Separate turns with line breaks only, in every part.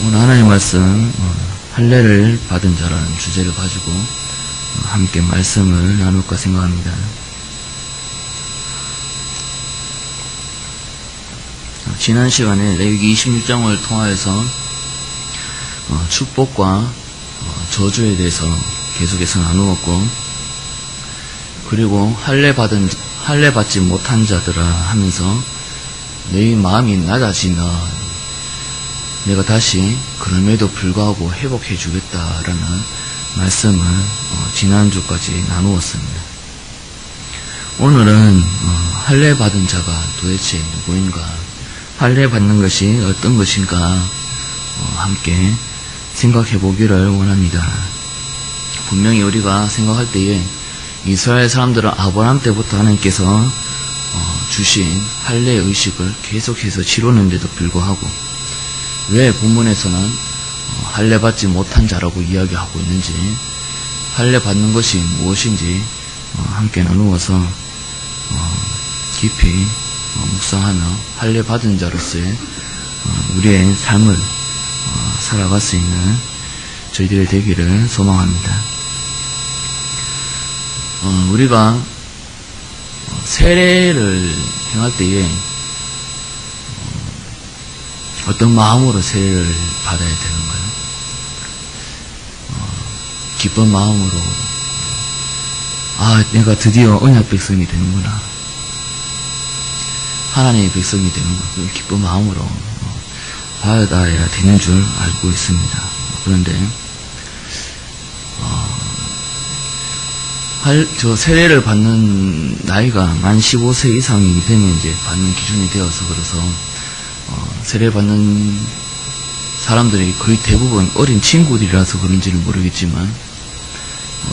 오늘 하나님 말씀 할례를 받은 자라는 주제를 가지고 함께 말씀을 나눌까 생각합니다. 지난 시간에 레위기 26장을 통하여서 축복과 저주에 대해서 계속해서 나누었고, 그리고 할례 받지 못한 자들아 하면서 너희 마음이 낮아지면 내가 다시 그럼에도 불구하고 회복해 주겠다라는 말씀을 지난주까지 나누었습니다. 오늘은 할례 받은 자가 도대체 누구인가, 할례 받는 것이 어떤 것인가 함께 생각해 보기를 원합니다. 분명히 우리가 생각할 때에 이스라엘 사람들은 아브라함 때부터 하나님께서 주신 할례 의식을 계속해서 치르는데도 불구하고 왜 본문에서는 할례 받지 못한 자라고 이야기하고 있는지, 할례 받는 것이 무엇인지 함께 나누어서 깊이 묵상하며 할례 받은 자로서의 우리의 삶을 살아갈 수 있는 저희들이 되기를 소망합니다. 우리가 세례를 행할 때에 어떤 마음으로 세례를 받아야 되는가요? 기쁜 마음으로, 내가 드디어 언약 백성이 되는구나, 하나님의 백성이 되는구나, 기쁜 마음으로 받아야 되는 줄 알고 있습니다. 그런데 세례를 받는 나이가 만 15세 이상이 되면 이제 받는 기준이 되어서, 그래서 세례 받는 사람들이 거의 대부분 어린 친구들이라서 그런지는 모르겠지만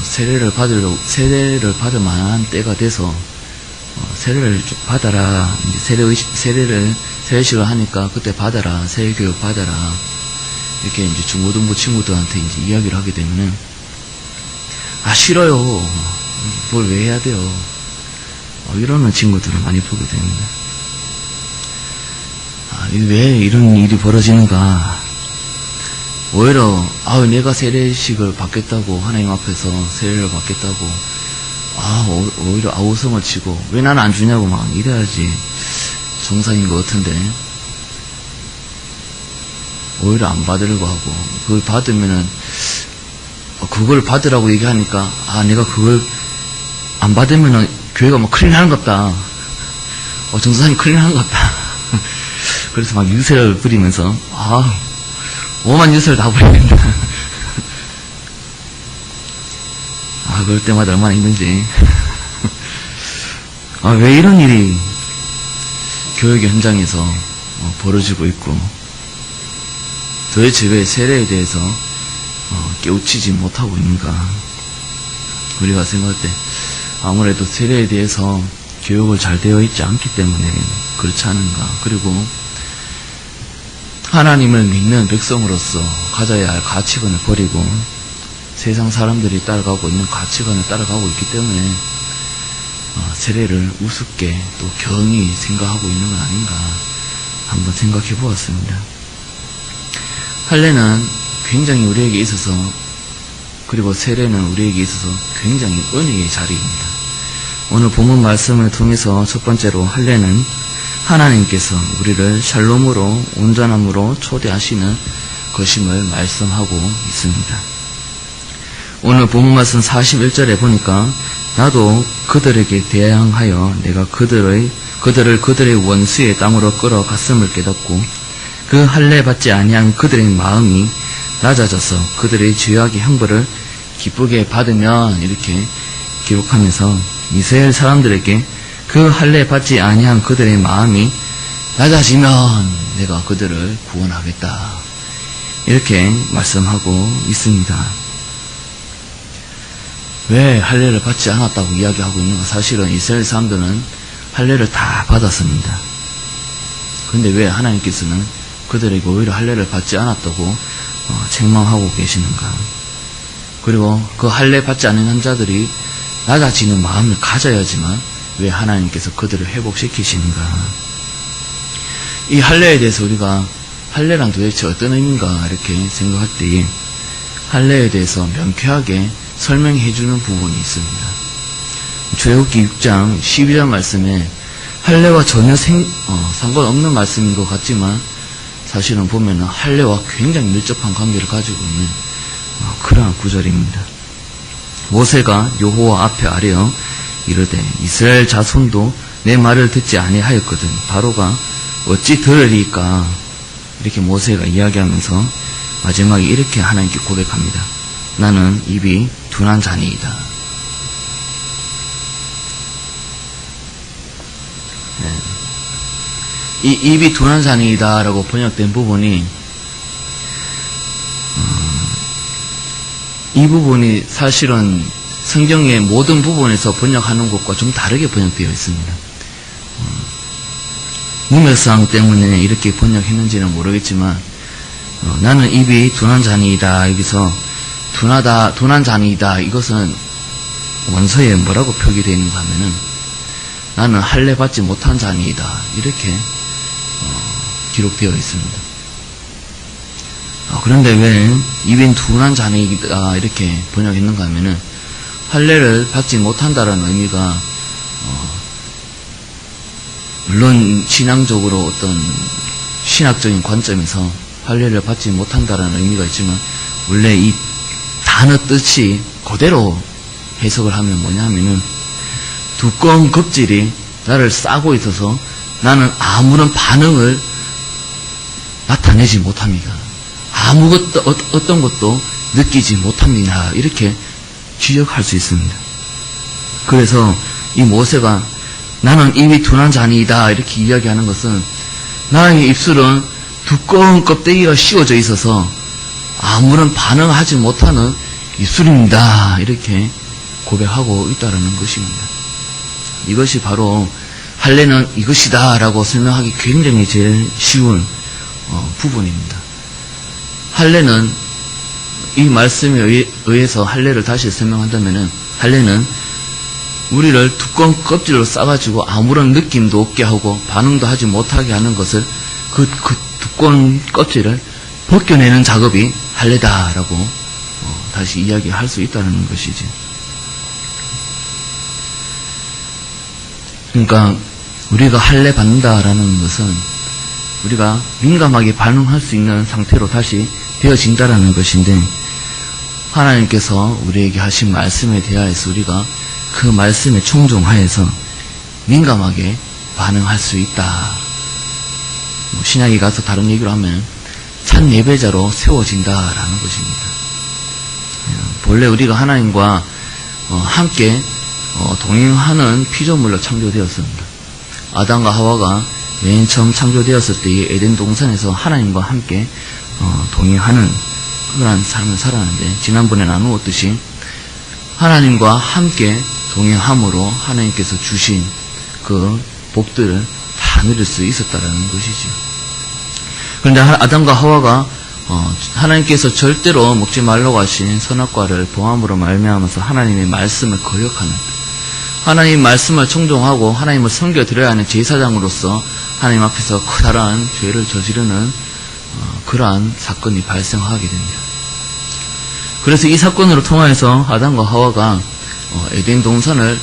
세례를 받을 만한 때가 돼서 세례를 받아라, 이제 세례식을 하니까 그때 받아라, 세례교육 받아라, 이렇게 이제 중고등부 친구들한테 이제 이야기를 하게 되면은 싫어요, 뭘 왜 해야 돼요, 이러는 친구들을 많이 보게 됩니다. 왜 이런 일이 벌어지는가? 오히려 내가 세례식을 받겠다고, 하나님 앞에서 세례를 받겠다고 오히려 아우성을 치고 왜 나는 안 주냐고 막 이래야지 정상인 것 같은데, 오히려 안 받으려고 하고, 그걸 받으면은 그걸 받으라고 얘기하니까 내가 그걸 안 받으면은 교회가 막 큰일 나는 것 같다, 정사님 큰일 나는 것 같다. 그래서 막 유세를 부리면서 오만 유세를 다 부리는데 그럴 때마다 얼마나 힘든지. 왜 이런 일이 교육의 현장에서 벌어지고 있고, 도대체 왜 세례에 대해서 깨우치지 못하고 있는가. 우리가 생각할 때 아무래도 세례에 대해서 교육을 잘 되어 있지 않기 때문에 그렇지 않은가. 그리고 하나님을 믿는 백성으로서 가져야 할 가치관을 버리고 세상 사람들이 따라가고 있는 가치관을 따라가고 있기 때문에 세례를 우습게 또 경히 생각하고 있는 건 아닌가 한번 생각해 보았습니다. 할례는 굉장히 우리에게 있어서, 그리고 세례는 우리에게 있어서 굉장히 은혜의 자리입니다. 오늘 본문 말씀을 통해서 첫 번째로 할례는 하나님께서 우리를 샬롬으로, 온전함으로 초대하시는 것임을 말씀하고 있습니다. 오늘 본문 말씀 41절에 보니까 나도 그들에게 대항하여 내가 그들을 그들의 원수의 땅으로 끌어갔음을 깨닫고 그 할례 받지 아니한 그들의 마음이 낮아져서 그들의 죄악의 형벌을 기쁘게 받으면, 이렇게 기록하면서 이스라엘 사람들에게 그 할례 받지 아니한 그들의 마음이 낮아지면 내가 그들을 구원하겠다, 이렇게 말씀하고 있습니다. 왜 할례를 받지 않았다고 이야기하고 있는가? 사실은 이스라엘 사람들은 할례를 다 받았습니다. 그런데 왜 하나님께서는 그들에게 오히려 할례를 받지 않았다고 책망하고 계시는가? 그리고 그 할례 받지 않는 자들이 낮아지는 마음을 가져야지만 왜 하나님께서 그들을 회복시키시는가? 이 할례에 대해서 우리가 할례란 도대체 어떤 의미인가 이렇게 생각할 때에 할례에 대해서 명쾌하게 설명해주는 부분이 있습니다. 출애굽기 6장 12절 말씀에 할례와 전혀 상관없는 말씀인 것 같지만 사실은 보면 할례와 굉장히 밀접한 관계를 가지고 있는 그러한 구절입니다. 모세가 여호와 앞에 아뢰어 이르되 이스라엘 자손도 내 말을 듣지 아니하였거든 바로가 어찌 들으리까. 이렇게 모세가 이야기하면서 마지막에 이렇게 하나님께 고백합니다. 나는 입이 둔한 자니이다. 이 입이 둔한 자니이다 라고 번역된 부분이 이 부분이 사실은 성경의 모든 부분에서 번역하는 것과 좀 다르게 번역되어 있습니다. 문맥상 때문에 이렇게 번역했는지는 모르겠지만 나는 입이 둔한 자니이다. 여기서 둔한 자니이다. 이것은 원서에 뭐라고 표기되어 있는가 하면은 나는 할례 받지 못한 자니이다. 이렇게 기록되어 있습니다. 그런데 왜 입이 둔한 자니이다 이렇게 번역했는가 하면은 할례를 받지 못한다라는 의미가 물론 신앙적으로 어떤 신학적인 관점에서 할례를 받지 못한다라는 의미가 있지만 원래 이 단어 뜻이 그대로 해석을 하면 뭐냐 하면은 두꺼운 겁질이 나를 싸고 있어서 나는 아무런 반응을 나타내지 못합니다. 아무것도 어떤 것도 느끼지 못합니다. 이렇게 지적할 수 있습니다. 그래서 이 모세가 나는 입이 둔한 자니이다 이렇게 이야기하는 것은 나의 입술은 두꺼운 껍데기가 씌워져 있어서 아무런 반응하지 못하는 입술입니다. 이렇게 고백하고 있다는 것입니다. 이것이 바로 할례는 이것이다 라고 설명하기 굉장히 제일 쉬운 부분입니다. 할례는 이 말씀에 의해서 할례를 다시 설명한다면은 할례는 우리를 두꺼운 껍질로 싸가지고 아무런 느낌도 없게 하고 반응도 하지 못하게 하는 것을 그 두꺼운 껍질을 벗겨내는 작업이 할례다라고 다시 이야기할 수 있다는 것이지. 그러니까 우리가 할례 받는다라는 것은 우리가 민감하게 반응할 수 있는 상태로 다시 되어진다라는 것인데 하나님께서 우리에게 하신 말씀에 대하여서 우리가 그 말씀에 청종하여서 민감하게 반응할 수 있다. 신약에 가서 다른 얘기로 하면 참 예배자로 세워진다라는 것입니다. 본래 우리가 하나님과 함께 동행하는 피조물로 창조되었습니다. 아담과 하와가 맨 처음 창조되었을 때의 에덴 동산에서 하나님과 함께 동행하는 그러한 삶을 살았는데 지난번에 나누었듯이 하나님과 함께 동행함으로 하나님께서 주신 그 복들을 다 누릴 수 있었다라는 것이죠. 그런데 아담과 하와가 하나님께서 절대로 먹지 말라고 하신 선악과를 범함으로 말미암아서 하나님의 말씀을 거역하는 하나님 말씀을 청종하고 하나님을 섬겨드려야 하는 제사장으로서 하나님 앞에서 커다란 죄를 저지르는 그러한 사건이 발생하게 됩니다. 그래서 이 사건으로 통하여서 아담과 하와가 에덴 동산을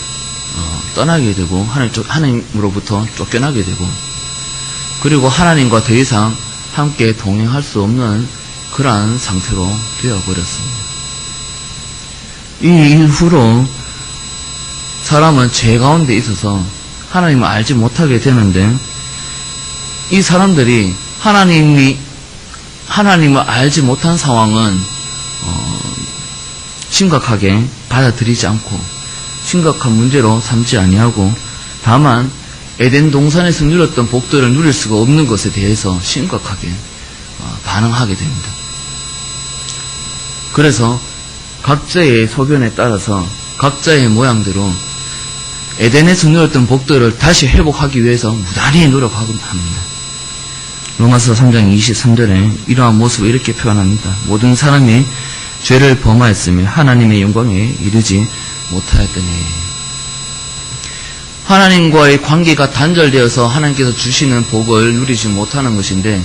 떠나게 되고 하나님으로부터 쫓겨나게 되고 그리고 하나님과 더 이상 함께 동행할 수 없는 그러한 상태로 되어버렸습니다. 이 이후로 사람은 죄 가운데 있어서 하나님을 알지 못하게 되는데 이 사람들이 하나님을 알지 못한 상황은 심각하게 받아들이지 않고 심각한 문제로 삼지 아니하고 다만 에덴 동산에서 누렸던 복들을 누릴 수가 없는 것에 대해서 심각하게 반응하게 됩니다. 그래서 각자의 소견에 따라서 각자의 모양대로 에덴에서 누렸던 복들을 다시 회복하기 위해서 무단히 노력하고 합니다. 로마서 3장 23절에 이러한 모습을 이렇게 표현합니다. 모든 사람이 죄를 범하였으며 하나님의 영광에 이르지 못하였더니 하나님과의 관계가 단절되어서 하나님께서 주시는 복을 누리지 못하는 것인데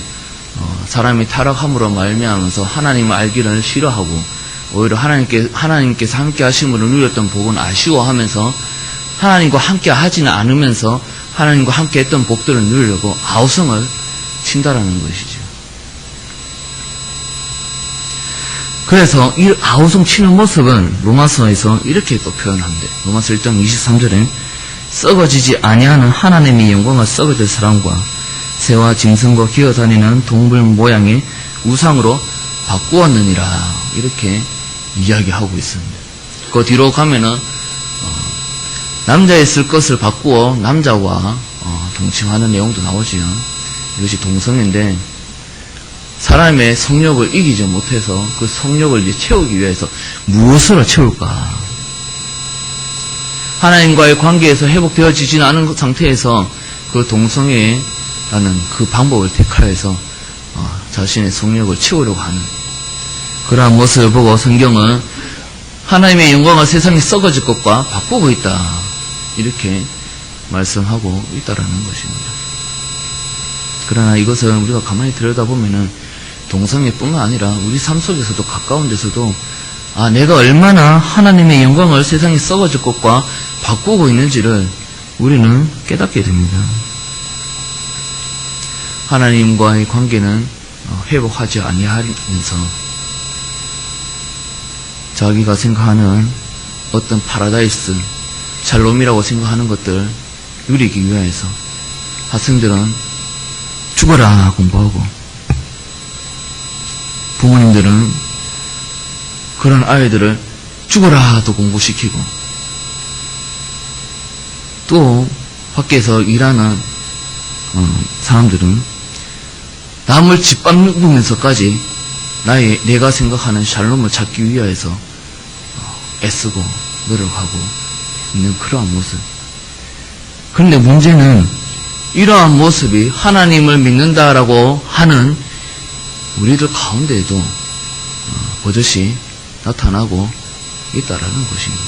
사람이 타락함으로 말미암아서 하나님을 알기를 싫어하고 오히려 하나님께서 함께 하심으로 누렸던 복은 아쉬워하면서 하나님과 함께 하지는 않으면서 하나님과 함께 했던 복들을 누리려고 아우성을 친다라는 것이죠. 그래서 이 아우성 치는 모습은 로마서에서 이렇게 또 표현합니다. 로마서 1장 23절에 썩어지지 아니하는 하나님의 영광과 썩어질 사람과 새와 짐승과 기어다니는 동물 모양의 우상으로 바꾸었느니라 이렇게 이야기하고 있습니다. 그 뒤로 가면은 남자의 쓸 것을 바꾸어 남자와 동침하는 내용도 나오지요. 이것이 동성애인데 사람의 성욕을 이기지 못해서 그 성욕을 이제 채우기 위해서 무엇으로 채울까? 하나님과의 관계에서 회복되어지지는 않은 상태에서 그 동성애라는 그 방법을 택하여서 자신의 성욕을 채우려고 하는 그러한 모습을 보고 성경은 하나님의 영광을 세상이 썩어질 것과 바꾸고 있다 이렇게 말씀하고 있다라는 것입니다. 그러나 이것을 우리가 가만히 들여다보면은 동성애뿐만 아니라 우리 삶 속에서도 가까운 데서도 내가 얼마나 하나님의 영광을 세상이 썩어질 것과 바꾸고 있는지를 우리는 깨닫게 됩니다. 하나님과의 관계는 회복하지 아니하면서 자기가 생각하는 어떤 파라다이스, 샬롬이라고 생각하는 것들 누리기 위해서 학생들은 죽어라 공부하고 부모님들은 그런 아이들을 죽어라 또 공부시키고 또 밖에서 일하는 사람들은 남을 짓밟으면서까지 내가 생각하는 샬롬을 찾기 위해서 애쓰고 노력하고 있는 그러한 모습. 그런데 문제는 이러한 모습이 하나님을 믿는다라고 하는 우리들 가운데에도 버젓이 나타나고 있다라는 것입니다.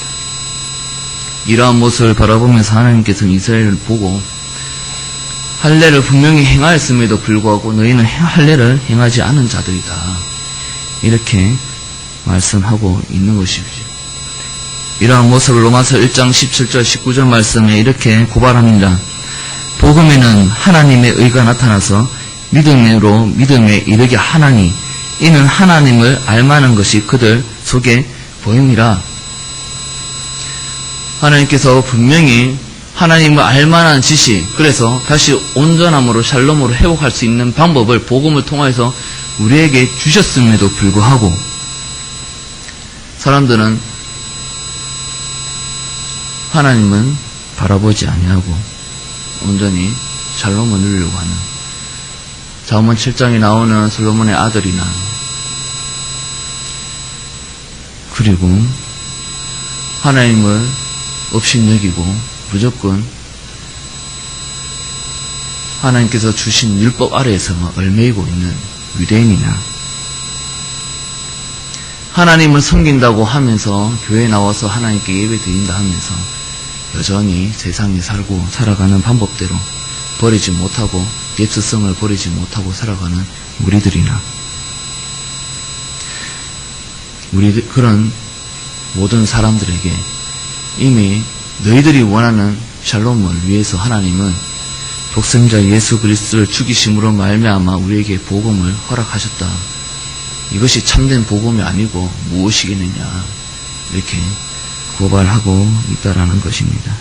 이러한 모습을 바라보면서 하나님께서는 이스라엘을 보고 할례를 분명히 행하였음에도 불구하고 너희는 할례를 행하지 않은 자들이다. 이렇게 말씀하고 있는 것이죠. 이러한 모습을 로마서 1장 17절 19절 말씀에 이렇게 고발합니다. 복음에는 하나님의 의가 나타나서 믿음으로 믿음에 이르게 하나니 이는 하나님을 알만한 것이 그들 속에 보임이라. 하나님께서 분명히 하나님을 알만한 지식, 그래서 다시 온전함으로 샬롬으로 회복할 수 있는 방법을 복음을 통해서 우리에게 주셨음에도 불구하고 사람들은 하나님은 바라보지 아니하고 온전히 샬롬을 누리려고 하는 잠언 7장에 나오는 솔로몬의 아들이나 그리고 하나님을 업신여기고 무조건 하나님께서 주신 율법 아래에서만 얽매이고 있는 유대인이나 하나님을 섬긴다고 하면서 교회에 나와서 하나님께 예배 드린다 하면서 여전히 세상에 살아가는 방법대로 버리지 못하고 예수성을 버리지 못하고 살아가는 우리들이나 그런 모든 사람들에게 이미 너희들이 원하는 샬롬을 위해서 하나님은 독생자 예수 그리스도를 죽이심으로 말미암아 우리에게 복음을 허락하셨다. 이것이 참된 복음이 아니고 무엇이겠느냐 이렇게 고발하고 있다라는 것입니다.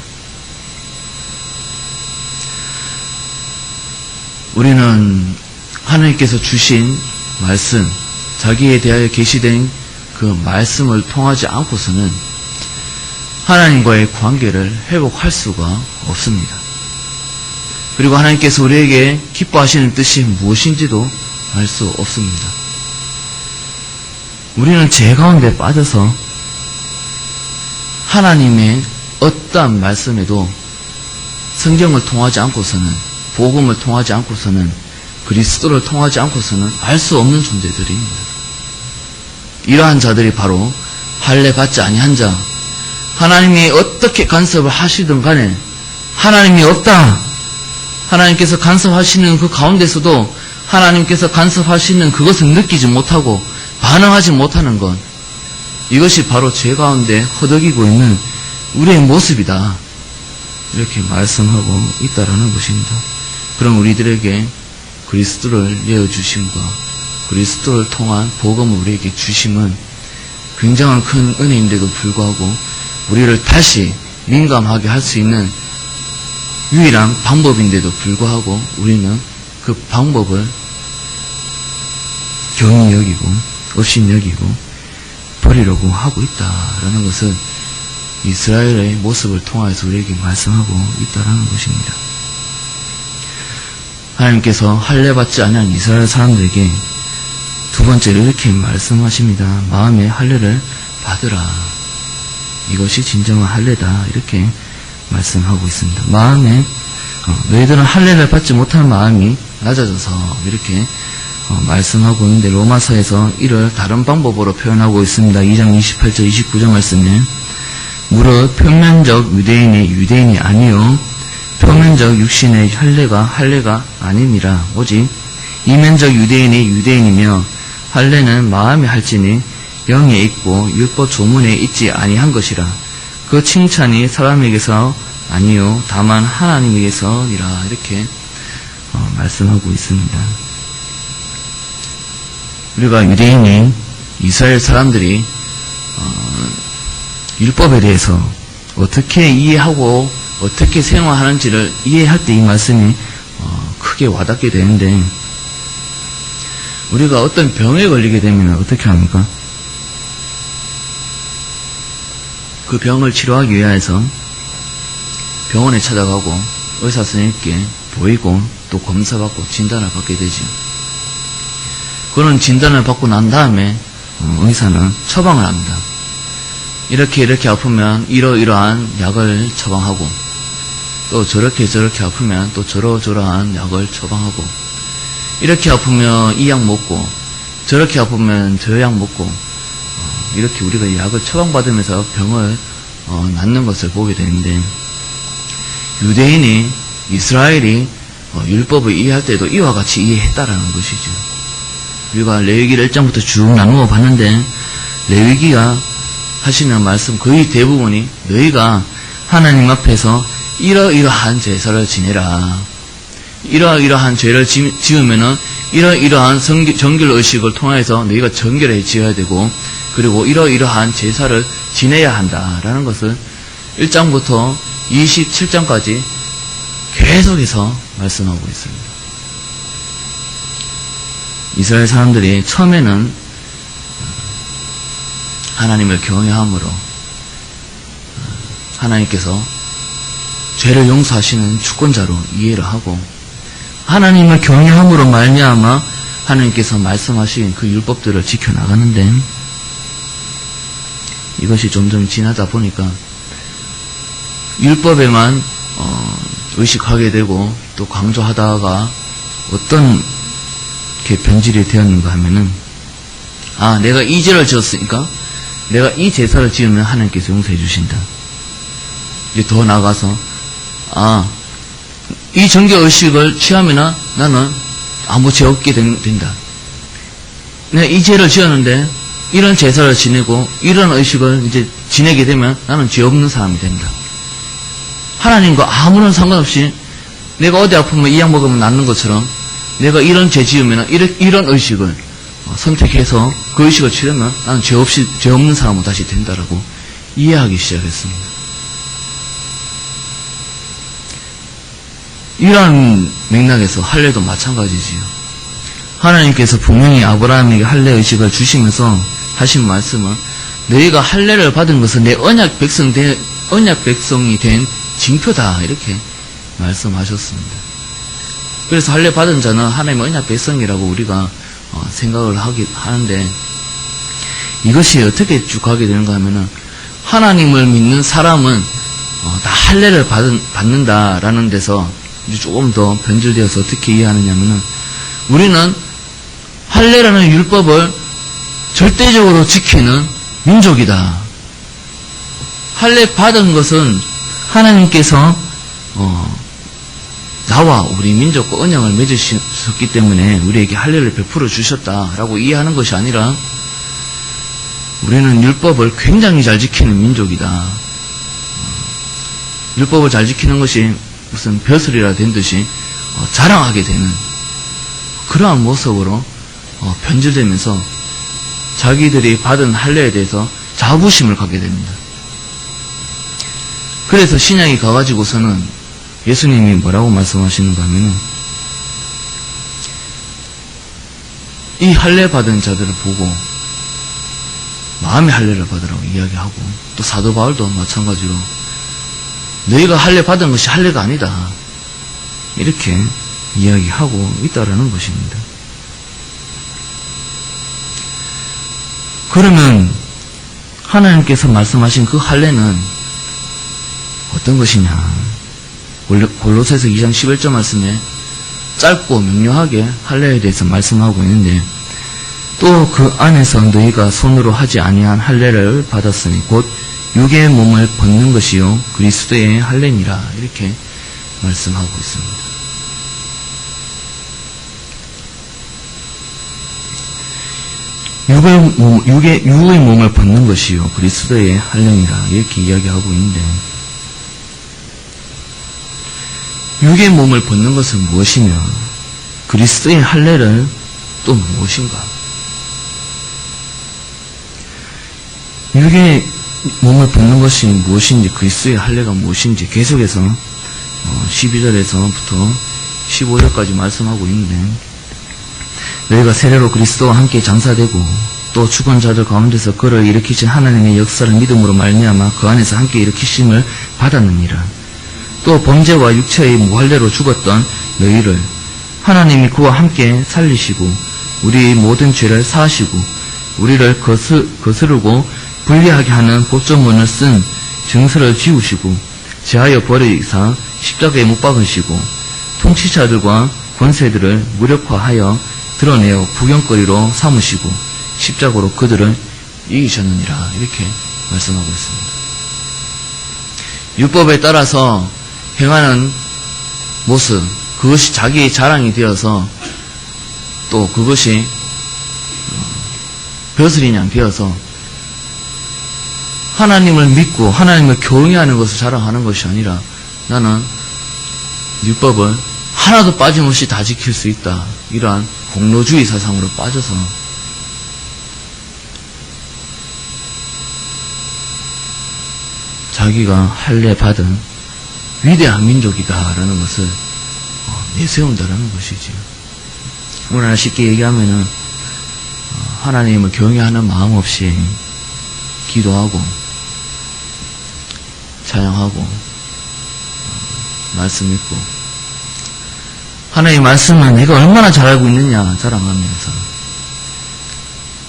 우리는 하나님께서 주신 말씀, 자기에 대하여 계시된 그 말씀을 통하지 않고서는 하나님과의 관계를 회복할 수가 없습니다. 그리고 하나님께서 우리에게 기뻐하시는 뜻이 무엇인지도 알 수 없습니다. 우리는 죄 가운데 빠져서 하나님의 어떠한 말씀에도 성경을 통하지 않고서는 복음을 통하지 않고서는 그리스도를 통하지 않고서는 알 수 없는 존재들입니다. 이러한 자들이 바로 할례 받지 아니한 자, 하나님이 어떻게 간섭을 하시든 간에 하나님이 없다. 하나님께서 간섭하시는 그 가운데서도 하나님께서 간섭하시는 그것을 느끼지 못하고 반응하지 못하는 것, 이것이 바로 죄 가운데 허덕이고 있는 우리의 모습이다. 이렇게 말씀하고 있다라는 것입니다. 그럼 우리들에게 그리스도를 내어주심과 그리스도를 통한 복음을 우리에게 주심은 굉장한 큰 은혜인데도 불구하고 우리를 다시 민감하게 할 수 있는 유일한 방법인데도 불구하고 우리는 그 방법을 경히 여기고 없인 여기고 버리려고 하고 있다라는 것을 이스라엘의 모습을 통해서 우리에게 말씀하고 있다라는 것입니다. 하나님께서 할례받지 않은 이스라엘 사람들에게 두 번째로 이렇게 말씀하십니다. 마음의 할례를 받으라. 이것이 진정한 할례다. 이렇게 말씀하고 있습니다. 마음에 너희들은 할례를 받지 못하는 마음이 낮아져서 이렇게 말씀하고 있는데 로마서에서 이를 다른 방법으로 표현하고 있습니다. 2장 28절 29절 말씀에 무릇 표면적 유대인이 유대인이 아니요 표면적 육신의 할례가 아니니라. 오직 이면적 유대인이 유대인이며 할례는 마음에 할지니 영에 있고 율법 조문에 있지 아니한 것이라. 그 칭찬이 사람에게서 아니요 다만 하나님에게서니라. 이렇게 말씀하고 있습니다. 우리가 유대인이 이스라엘 사람들이 율법에 대해서 어떻게 이해하고 어떻게 생활하는지를 이해할 때 이 말씀이 크게 와닿게 되는데, 우리가 어떤 병에 걸리게 되면 어떻게 합니까? 그 병을 치료하기 위해서 병원에 찾아가고 의사 선생님께 보이고 또 검사받고 진단을 받게 되죠. 그런 진단을 받고 난 다음에 의사는 처방을 합니다. 이렇게 아프면 이러이러한 약을 처방하고 또 저렇게 아프면 또 저러저러한 약을 처방하고 이렇게 아프면 이 약 먹고 저렇게 아프면 저 약 먹고 이렇게 우리가 약을 처방받으면서 병을 낫는 것을 보게 되는데, 유대인이 이스라엘이 율법을 이해할 때도 이와 같이 이해했다라는 것이죠. 우리가 레위기를 1장부터 쭉 나누어 봤는데 레위기가 하시는 말씀 거의 대부분이 너희가 하나님 앞에서 이러이러한 제사를 지내라. 이러이러한 죄를 지으면은 이러이러한 정결의식을 통해서 너희가 정결해 지어야 되고, 그리고 이러이러한 제사를 지내야 한다라는 것을 1장부터 27장까지 계속해서 말씀하고 있습니다. 이스라엘 사람들이 처음에는 하나님을 경외함으로 하나님께서 죄를 용서하시는 주권자로 이해를 하고, 하나님을 경외함으로 말미암아 하나님께서 말씀하신 그 율법들을 지켜나가는데, 이것이 점점 지나다 보니까 율법에만 의식하게 되고 또 강조하다가 어떤 게 변질이 되었는가 하면은, 내가 이 죄를 지었으니까 내가 이 제사를 지으면 하나님께서 용서해 주신다. 이제 더 나아가서 이 정결의식을 취하면 나는 아무 죄 없게 된다. 내가 이 죄를 지었는데 이런 제사를 지내고 이런 의식을 이제 지내게 되면 나는 죄 없는 사람이 된다. 하나님과 아무런 상관없이 내가 어디 아프면 이 약 먹으면 낫는 것처럼 내가 이런 죄 지으면 이런 의식을 선택해서 그 의식을 치려면 나는 죄 없는 사람으로 다시 된다라고 이해하기 시작했습니다. 이러한 맥락에서 할례도 마찬가지지요. 하나님께서 분명히 아브라함에게 할례 의식을 주시면서 하신 말씀은 너희가 할례를 받은 것은 내 언약 백성이 된 징표다, 이렇게 말씀하셨습니다. 그래서 할례 받은 자는 하나님의 언약 백성이라고 우리가 생각을 하는데, 이것이 어떻게 쭉 가게 되는가 하면은, 하나님을 믿는 사람은 다 할례를 받는다라는 데서 조금 더 변질되어서 어떻게 이해하느냐면은, 우리는 할례라는 율법을 절대적으로 지키는 민족이다. 할례 받은 것은 하나님께서 나와 우리 민족과 언약을 맺으셨기 때문에 우리에게 할례를 베풀어 주셨다라고 이해하는 것이 아니라 우리는 율법을 굉장히 잘 지키는 민족이다. 율법을 잘 지키는 것이 무슨 벼슬이라 된 듯이 자랑하게 되는 그러한 모습으로 변질되면서 자기들이 받은 할례에 대해서 자부심을 갖게 됩니다. 그래서 신약이 가가지고서는 예수님이 뭐라고 말씀하시는가 하면은 이 할례 받은 자들을 보고 마음의 할례를 받으라고 이야기하고, 또 사도 바울도 마찬가지로 너희가 할례 받은 것이 할례가 아니다 이렇게 이야기하고 있다라는 것입니다. 그러면 하나님께서 말씀하신 그 할례는 어떤 것이냐? 골로새서 2장 11절 말씀에 짧고 명료하게 할례에 대해서 말씀하고 있는데, 또 그 안에서 너희가 손으로 하지 아니한 할례를 받았으니 곧 육의 몸을 벗는 것이요 그리스도의 할례니라 이렇게 말씀하고 있습니다. 육의 몸을 벗는 것이요 그리스도의 할례니라 이렇게 이야기하고 있는데, 육의 몸을 벗는 것은 무엇이며 그리스도의 할례를 또 무엇인가? 육의 몸을 벗는 것이 무엇인지, 그리스도의 할례가 무엇인지 계속해서 12절에서부터 15절까지 말씀하고 있는데, 너희가 세례로 그리스도와 함께 장사되고 또 죽은 자들 가운데서 그를 일으키신 하나님의 역사를 믿음으로 말미암아 그 안에서 함께 일으키심을 받았느니라. 또 범죄와 육체의 무할례로 죽었던 너희를 하나님이 그와 함께 살리시고 우리의 모든 죄를 사하시고 우리를 거스르고 불리하게 하는 법조문을 쓴 증서를 지우시고 제하여 버리사 십자가에 못 박으시고 통치자들과 권세들을 무력화하여 드러내어 구경거리로 삼으시고 십자가로 그들을 이기셨느니라 이렇게 말씀하고 있습니다. 율법에 따라서 행하는 모습, 그것이 자기의 자랑이 되어서 또 그것이 벼슬이냥 되어서 하나님을 믿고 하나님을 경외하는 것을 자랑하는 것이 아니라, 나는 율법을 하나도 빠짐없이 다 지킬 수 있다, 이러한 공로주의 사상으로 빠져서 자기가 할례 받은 위대한 민족이다라는 것을 내세운다라는 것이지요. 오늘 쉽게 얘기하면은 하나님을 경외하는 마음 없이 기도하고 찬양하고 말씀 읽고, 하나님의 말씀은 내가 얼마나 잘 알고 있느냐 자랑하면서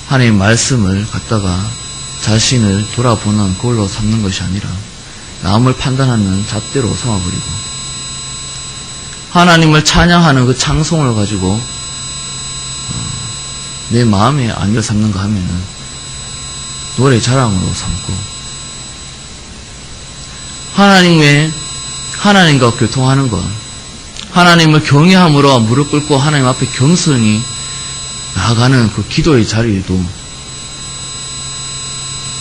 하나님의 말씀을 갖다가 자신을 돌아보는 그걸로 삼는 것이 아니라 남을 판단하는 잣대로 삼아버리고, 하나님을 찬양하는 그 찬송을 가지고 내 마음에 안겨 삼는가 하면은 노래 자랑으로 삼고, 하나님과 교통하는 것, 하나님을 경외함으로 무릎 꿇고 하나님 앞에 겸손히 나아가는 그 기도의 자리에도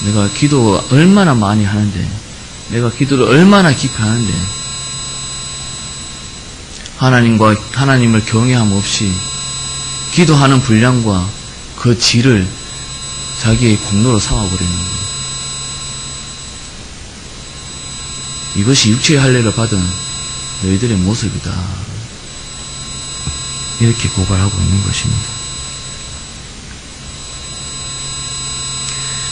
내가 기도 얼마나 많이 하는데, 내가 기도를 얼마나 깊이 하는데, 하나님을 경외함 없이 기도하는 분량과 그 질을 자기의 공로로 삼아버리는 것, 이것이 육체의 할례를 받은 너희들의 모습이다, 이렇게 고발하고 있는 것입니다.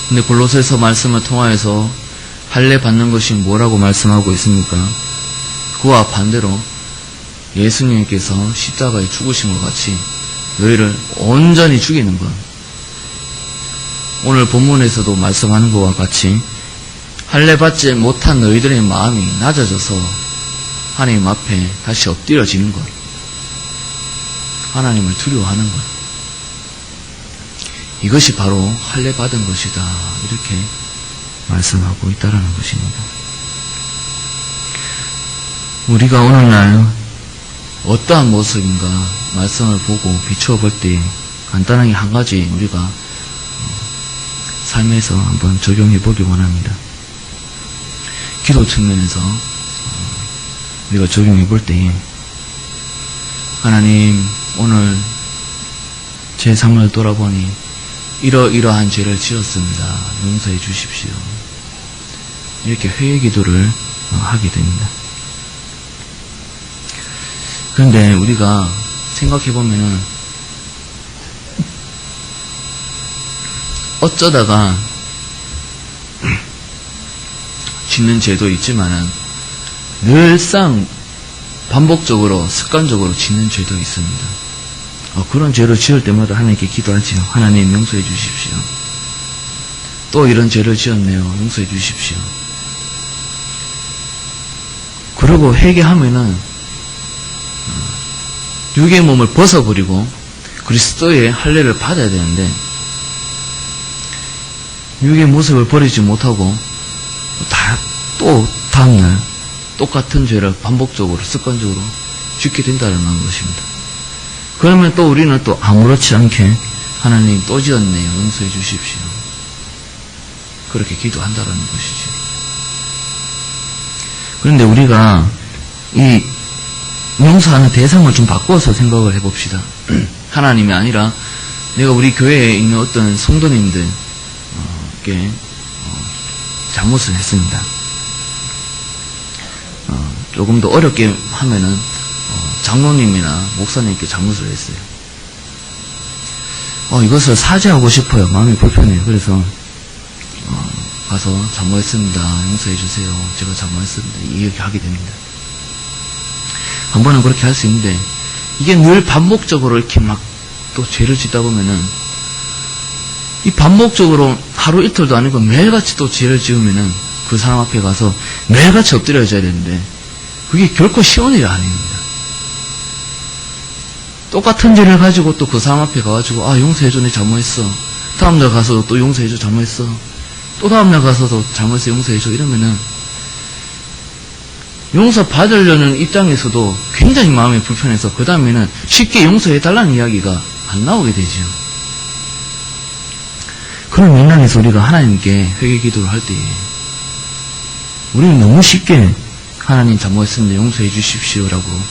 근데 골로새서 말씀을 통하여서 할례 받는 것이 뭐라고 말씀하고 있습니까? 그와 반대로 예수님께서 십자가에 죽으신 것 같이 너희를 온전히 죽이는 것, 오늘 본문에서도 말씀하는 것과 같이 할례 받지 못한 너희들의 마음이 낮아져서 하나님 앞에 다시 엎드려지는 것, 하나님을 두려워하는 것, 이것이 바로 할례 받은 것이다, 이렇게 말씀하고 있다는 것입니다. 우리가 오늘날 어떠한 모습인가 말씀을 보고 비추어 볼 때 간단하게 한 가지 우리가 삶에서 한번 적용해 보기 원합니다. 기도 측면에서 우리가 적용해 볼 때, 하나님, 오늘 제 삶을 돌아보니 이러이러한 죄를 지었습니다. 용서해 주십시오. 이렇게 회개 기도를 하게 됩니다. 그런데 우리가 생각해 보면은 어쩌다가 짓는 죄도 있지만은 늘상 반복적으로 습관적으로 짓는 죄도 있습니다. 그런 죄를 지을 때마다 하나님께 기도하지요. 하나님 용서해 주십시오. 또 이런 죄를 지었네요. 용서해 주십시오. 그러고 회개하면은 육의 몸을 벗어버리고 그리스도의 할례를 받아야 되는데 육의 모습을 버리지 못하고 또 다음날 똑같은 죄를 반복적으로 습관적으로 짓게 된다는 것입니다. 그러면 또 우리는 또 아무렇지 않게 하나님 또 지었네요. 용서해 주십시오. 그렇게 기도한다는 것이죠. 그런데 우리가 이 용서하는 대상을 좀 바꿔서 생각을 해봅시다. 하나님이 아니라 내가 우리 교회에 있는 어떤 성도님들께 잘못을 했습니다. 조금 더 어렵게 하면은 장로님이나 목사님께 잘못을 했어요. 이것을 사죄하고 싶어요. 마음이 불편해요. 그래서 가서 잘못했습니다. 용서해 주세요. 제가 잘못했습니다. 이렇게 하게 됩니다. 한 번은 그렇게 할 수 있는데 이게 늘 반복적으로 이렇게 막 또 죄를 짓다 보면은 이 반복적으로 하루 이틀도 아니고 매일같이 또 죄를 지으면은 그 사람 앞에 가서 매일같이 엎드려져야 되는데 그게 결코 쉬운 일이 아닙니다. 똑같은 죄를 가지고 또 그 사람 앞에 가가지고 용서해줘 내 잘못했어. 다음날 가서 또 용서해줘 잘못했어. 또 다음날 가서도 잘못했어 용서해줘 이러면은 용서 받으려는 입장에서도 굉장히 마음이 불편해서 그 다음에는 쉽게 용서해달라는 이야기가 안 나오게 되죠. 그런 맥락에서 우리가 하나님께 회개 기도를 할 때에 우리는 너무 쉽게 하나님 잘못했습니다. 용서해 주십시오라고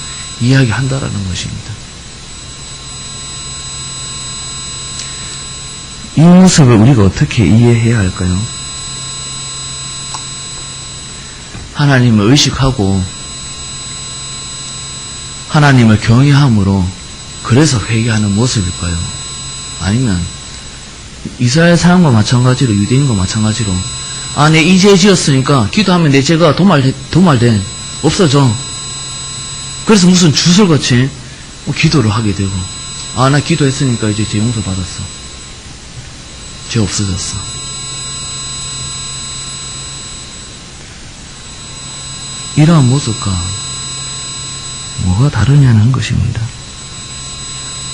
이야기한다라는 것입니다. 이 모습을 우리가 어떻게 이해해야 할까요? 하나님을 의식하고 하나님을 경외함으로 그래서 회개하는 모습일까요? 아니면 이스라엘 사람과 마찬가지로 유대인과 마찬가지로 내 이 죄 지었으니까 기도하면 내 죄가 도말돼 없어져. 그래서 무슨 주술같이 기도를 하게 되고 나 기도했으니까 이제 죄 용서 받았어. 죄 없어졌어. 이러한 모습과 뭐가 다르냐는 것입니다.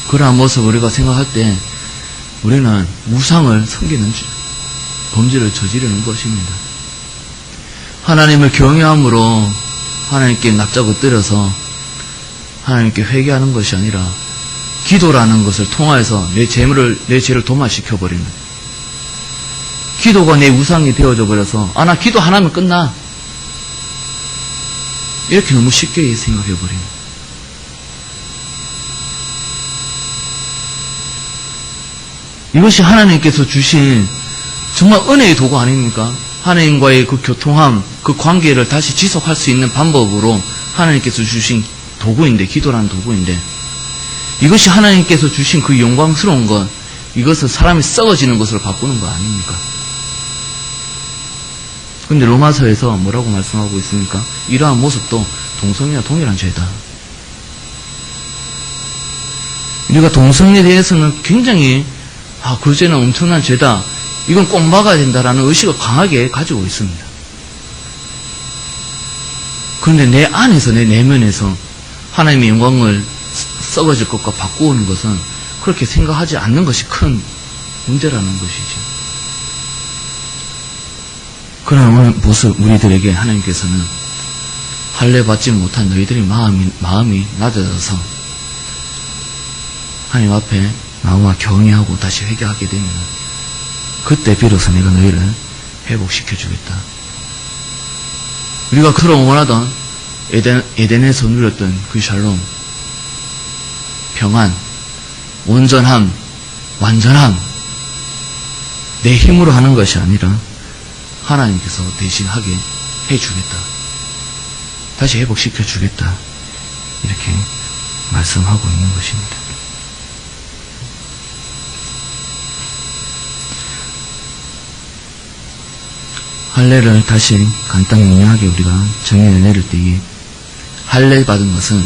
그러한 모습을 우리가 생각할 때 우리는 우상을 섬기는 범죄를 저지르는 것입니다. 하나님을 경외함으로 하나님께 납작 엎드려서 하나님께 회개하는 것이 아니라 기도라는 것을 통하여서 내 죄를 도말시켜버리는, 기도가 내 우상이 되어져 버려서 나 기도 하나면 끝나 이렇게 너무 쉽게 생각해버리는, 이것이 하나님께서 주신 정말 은혜의 도구 아닙니까? 하나님과의 그 교통함, 그 관계를 다시 지속할 수 있는 방법으로 하나님께서 주신 도구인데, 기도라는 도구인데, 이것이 하나님께서 주신 그 영광스러운 것, 이것을 사람이 썩어지는 것으로 바꾸는 거 아닙니까? 근데 로마서에서 뭐라고 말씀하고 있습니까? 이러한 모습도 동성애와 동일한 죄다. 우리가 동성애에 대해서는 굉장히 그 죄는 엄청난 죄다, 이건 꼭 막아야 된다라는 의식을 강하게 가지고 있습니다. 그런데 내 안에서, 내 내면에서 하나님의 영광을 썩어질 것과 바꾸는 것은 그렇게 생각하지 않는 것이 큰 문제라는 것이죠. 그런 모습, 우리들에게 하나님께서는 할례 받지 못한 너희들의 마음이 낮아져서 하나님 앞에 마음과 경외하고 다시 회개하게 되면 그때 비로소 내가 너희를 회복시켜 주겠다. 우리가 그럼 원하던 에덴에서 누렸던 그 샬롬, 평안, 온전함, 완전함, 내 힘으로 하는 것이 아니라 하나님께서 대신 하게 해주겠다. 다시 회복시켜 주겠다. 이렇게 말씀하고 있는 것입니다. 할례를 다시 간단히 명료하게 우리가 정의를 내릴 때에 할례 받은 것은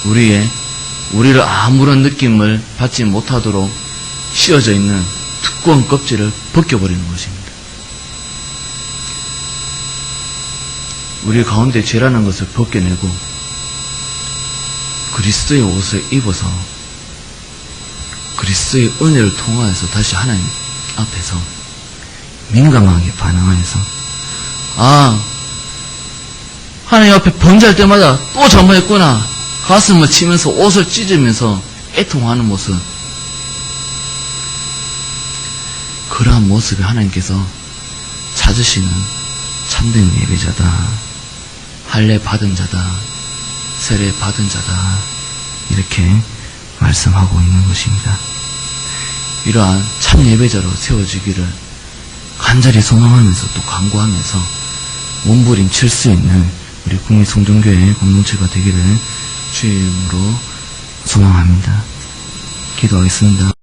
우리를 아무런 느낌을 받지 못하도록 씌워져 있는 두꺼운 껍질을 벗겨버리는 것입니다. 우리 가운데 죄라는 것을 벗겨내고 그리스도의 옷을 입어서 그리스도의 은혜를 통하여서 다시 하나님 앞에서 민감하게 반응하여서 하나님 앞에 범죄할 때마다 또 잘못했구나 가슴을 치면서 옷을 찢으면서 애통하는 모습, 그러한 모습에 하나님께서 찾으시는 참된 예배자다, 할례 받은 자다, 세례 받은 자다, 이렇게 말씀하고 있는 것입니다. 이러한 참 예배자로 세워지기를 간절히 소망하면서 또 간구하면서 몸부림칠 수 있는 우리 국립성전교회 공동체가 되기를 주의 이름으로 소망합니다. 기도하겠습니다.